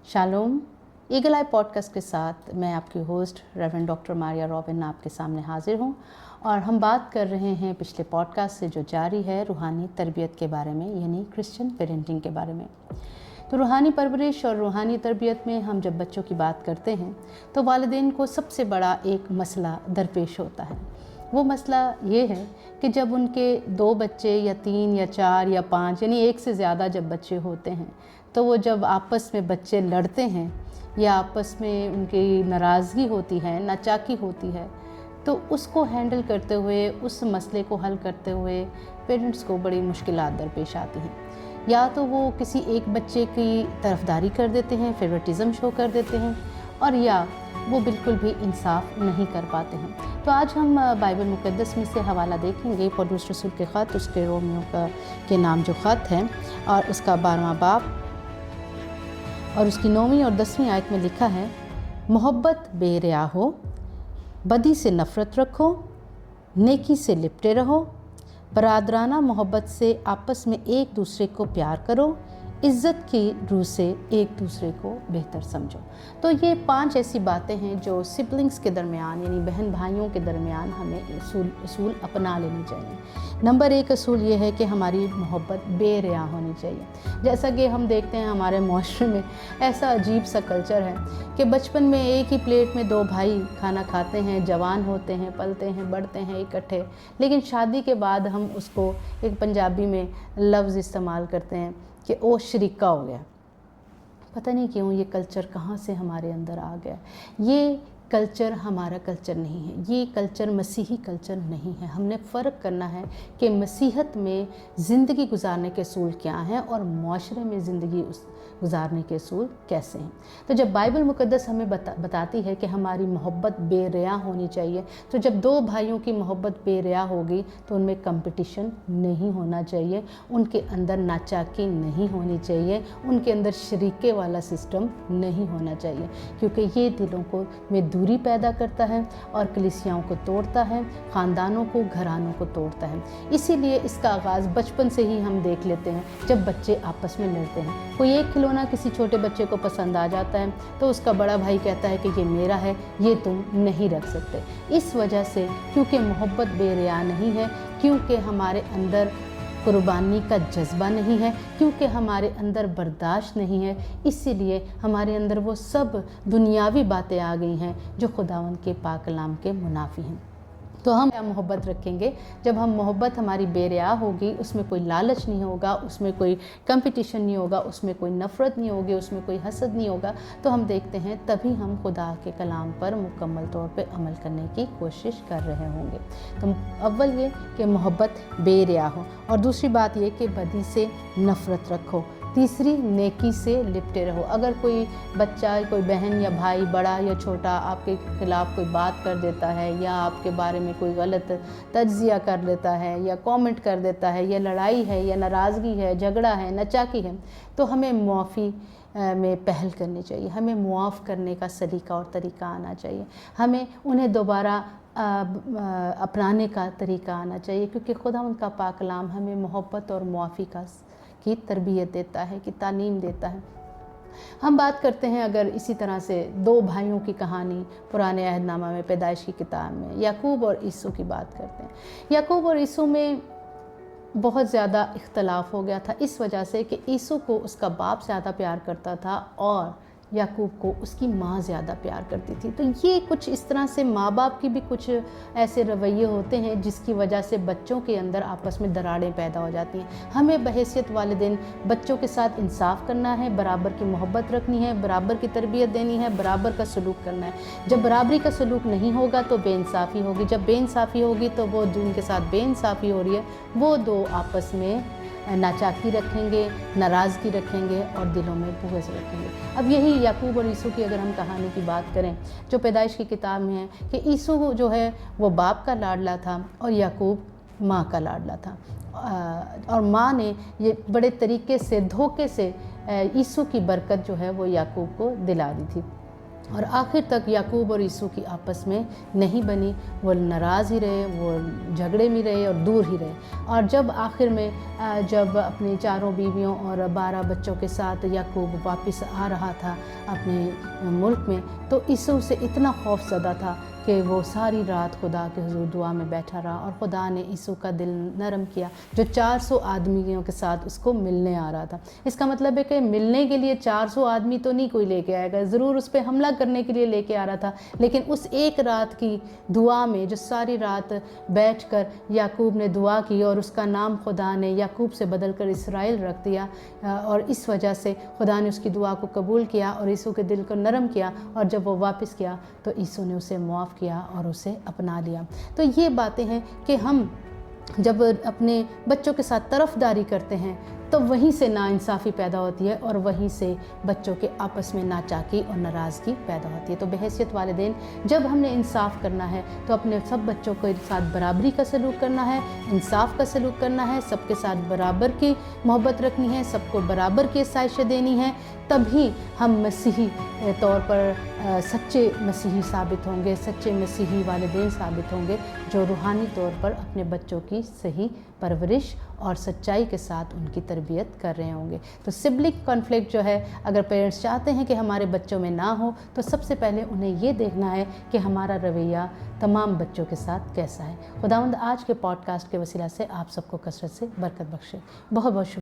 Shalom. Eagle I podcast के साथ मैं आपकी host reverend doctor Maria robin आपके सामने हाजिर हूँ और हम बात कर रहे हैं पिछले पॉडकास्ट से जो जारी है रूहानी तरबियत के बारे में, यानी क्रिश्चियन पेरेंटिंग के बारे में। तो रूहानी परवरिश और रूहानी तरबियत में हम जब बच्चों की बात करते हैं तो वालिदैन को सबसे बड़ा एक मसला दरपेश होता है। वो मसला ये है कि जब उनके 2 बच्चे या 3 या 4 या 5 यानी एक से ज़्यादा जब बच्चे होते हैं तो वो जब आपस में बच्चे लड़ते हैं या आपस में उनकी नाराज़गी होती है, नाचाकी होती है, तो उसको हैंडल करते हुए, उस मसले को हल करते हुए पेरेंट्स को बड़ी मुश्किलात दरपेश आती हैं। या तो वो किसी एक बच्चे की तरफदारी कर देते हैं, फेवरेटिज़म शो कर देते हैं, और या वो बिल्कुल भी इंसाफ नहीं कर पाते हैं। तो आज हम बाइबल मुक़द्दस में से हवाला देखेंगे पौलुस रसूल के ख़त, उसके रोमियो के नाम जो ख़त है और उसका 12वां बाब और उसकी 9वीं और 10वीं आयत में लिखा है, मोहब्बत बेरिया हो, बदी से नफ़रत रखो, नेकी से लिपटे रहो, बरादराना मोहब्बत से आपस में एक दूसरे को प्यार करो, इज़्ज़त की रूह से एक दूसरे को बेहतर समझो। तो ये 5 ऐसी बातें हैं जो सिबलिंग्स के दरमियान यानी बहन भाइयों के दरमियान हमें असूल अपना लेनी चाहिए। नंबर 1 असूल ये है कि हमारी मोहब्बत बेरिया होनी चाहिए। जैसा कि हम देखते हैं हमारे माशरे में ऐसा अजीब सा कल्चर है कि बचपन में एक ही प्लेट में 2 भाई खाना खाते हैं, जवान होते हैं, पलते हैं, बढ़ते हैं इकट्ठे, लेकिन शादी के बाद हम उसको एक पंजाबी में लफ्ज़ इस्तेमाल करते हैं कि ओ शरीका हो गया। पता नहीं क्यों ये कल्चर कहाँ से हमारे अंदर आ गया। ये कल्चर हमारा कल्चर नहीं है, ये कल्चर मसीही कल्चर नहीं है। हमने फ़र्क करना है कि मसीहत में ज़िंदगी गुजारने के असूल क्या हैं और माशरे में ज़िंदगी गुजारने के असूल कैसे हैं। तो जब बाइबल मुक़द्दस हमें बताती है कि हमारी मोहब्बत बेरिया होनी चाहिए, तो जब 2 भाइयों की मोहब्बत बेरिया होगी तो उनमें कंपटीशन नहीं होना चाहिए, उनके अंदर नाचाकी नहीं होनी चाहिए, उनके अंदर शरीके वाला सिस्टम नहीं होना चाहिए, क्योंकि ये दिलों को में दूरी पैदा करता है और कलीसियाओं को तोड़ता है, ख़ानदानों को, घरानों को तोड़ता है। इसीलिए इसका आगाज़ बचपन से ही हम देख लेते हैं, जब बच्चे आपस में लड़ते हैं। कोई एक खिलौना किसी छोटे बच्चे को पसंद आ जाता है तो उसका बड़ा भाई कहता है कि ये मेरा है, ये तुम नहीं रख सकते। इस वजह से क्योंकि मोहब्बत बेरिया नहीं है, क्योंकि हमारे अंदर कुर्बानी का जज्बा नहीं है, क्योंकि हमारे अंदर बर्दाश्त नहीं है, इसीलिए हमारे अंदर वो सब दुनियावी बातें आ गई हैं जो खुदावंद के पाक कलाम के मुनाफी हैं। तो हम क्या मोहब्बत रखेंगे? जब हम मोहब्बत हमारी बेरिया होगी, उसमें कोई लालच नहीं होगा, उसमें कोई कंपटीशन नहीं होगा, उसमें कोई नफ़रत नहीं होगी, उसमें कोई हसद नहीं होगा, तो हम देखते हैं तभी हम खुदा के कलाम पर मुकम्मल तौर पे अमल करने की कोशिश कर रहे होंगे। तो अव्वल ये कि मोहब्बत बेरिया हो, और दूसरी बात ये कि बदी से नफ़रत रखो, तीसरी नेकी से लिपटे रहो। अगर कोई बच्चा, कोई बहन या भाई, बड़ा या छोटा, आपके खिलाफ़ कोई बात कर देता है या आपके बारे में कोई गलत तज्ज़िया कर लेता है या कमेंट कर देता है, या लड़ाई है या नाराज़गी है, झगड़ा है, नचाकी है, तो हमें मुआफ़ी में पहल करनी चाहिए। हमें मुआफ़ करने का सलीका और तरीका आना चाहिए। हमें उन्हें दोबारा अपनाने का तरीका आना चाहिए, क्योंकि खुदा उनका पाक कलाम हमें मोहब्बत और मुआफ़ी की तरबियत देता है, की तालीम देता है। हम बात करते हैं अगर इसी तरह से 2 भाइयों की कहानी पुराने अहदनामा में, पैदाइश की किताब में याकूब और ईसू की बात करते हैं। याकूब और ईसू में बहुत ज़्यादा इख्तलाफ हो गया था, इस वजह से कि ईसू को उसका बाप ज़्यादा प्यार करता था और याकूब को उसकी माँ ज़्यादा प्यार करती थी। तो ये कुछ इस तरह से माँ बाप की भी कुछ ऐसे रवैये होते हैं जिसकी वजह से बच्चों के अंदर आपस में दरारें पैदा हो जाती हैं। हमें बहैसियत वालिदैन बच्चों के साथ इंसाफ करना है, बराबर की मोहब्बत रखनी है, बराबर की तरबियत देनी है, बराबर का सलूक करना है। जब बराबरी का सलूक नहीं होगा तो बेइंसाफ़ी होगी, जब बेइंसाफ़ी होगी तो वो जिनके साथ बेइंसाफ़ी हो रही है वो 2 आपस में नाचाकी रखेंगे, नाराज़गी रखेंगे और दिलों में बुग़्ज़ रखेंगे। अब यही याकूब और ईसू की अगर हम कहानी की बात करें जो पैदाइश की किताब में है, कि ईसू जो है वो बाप का लाडला था और याकूब माँ का लाडला था, और माँ ने ये बड़े तरीके से, धोखे से ईसू की बरकत जो है वो याकूब को दिला दी थी। और आखिर तक याकूब और ईसू की आपस में नहीं बनी। वो नाराज़ ही रहे, वो झगड़े में रहे और दूर ही रहे। और जब आखिर में जब अपनी 4 बीवियों और 12 बच्चों के साथ याकूब वापस आ रहा था अपने मुल्क में, तो ईसू से इतना खौफज़दा था कि वो सारी रात खुदा के हुज़ूर दुआ में बैठा रहा, और खुदा ने ईसू का दिल नरम किया, जो 400 आदमियों के साथ उसको मिलने आ रहा था। इसका मतलब है कि मिलने के लिए 400 आदमी तो नहीं कोई लेके आएगा, ज़रूर उस पर हमला करने के लिए लेके आ रहा था। लेकिन उस एक रात की दुआ में, जो सारी रात बैठकर याकूब ने दुआ की, और उसका नाम खुदा ने याकूब से बदल कर इसराइल रख दिया, और इस वजह से खुदा ने उसकी दुआ को कबूल किया और ईसू के दिल को नरम किया। और जब वो वापस किया तो ईसू ने उसे मुआफ़ किया और उसे अपना लिया। तो ये बातें हैं कि हम जब अपने बच्चों के साथ तरफदारी करते हैं तो वहीं से नाइंसाफ़ी पैदा होती है, और वहीं से बच्चों के आपस में नाचाकी और नाराज़गी पैदा होती है। तो बहैसियत वालिदैन, जब हमने इंसाफ़ करना है तो अपने सब बच्चों के साथ बराबरी का सलूक करना है, इंसाफ़ का सलूक करना है, सबके साथ बराबर की मोहब्बत रखनी है, सबको बराबर की आसाइशें देनी है। तभी हम मसीही तौर पर सच्चे मसीही साबित होंगे, सच्चे मसीही वालिदैन साबित होंगे, जो रूहानी तौर पर अपने बच्चों की सही परवरिश और सच्चाई के साथ उनकी तरबियत कर रहे होंगे। तो सिबलिंग कॉन्फ्लिक्ट जो है, अगर पेरेंट्स चाहते हैं कि हमारे बच्चों में ना हो, तो सबसे पहले उन्हें ये देखना है कि हमारा रवैया तमाम बच्चों के साथ कैसा है। खुदावंद आज के पॉडकास्ट के वसीला से आप सबको कसरत से बरकत बख्शे। बहुत बहुत शुक्रिया।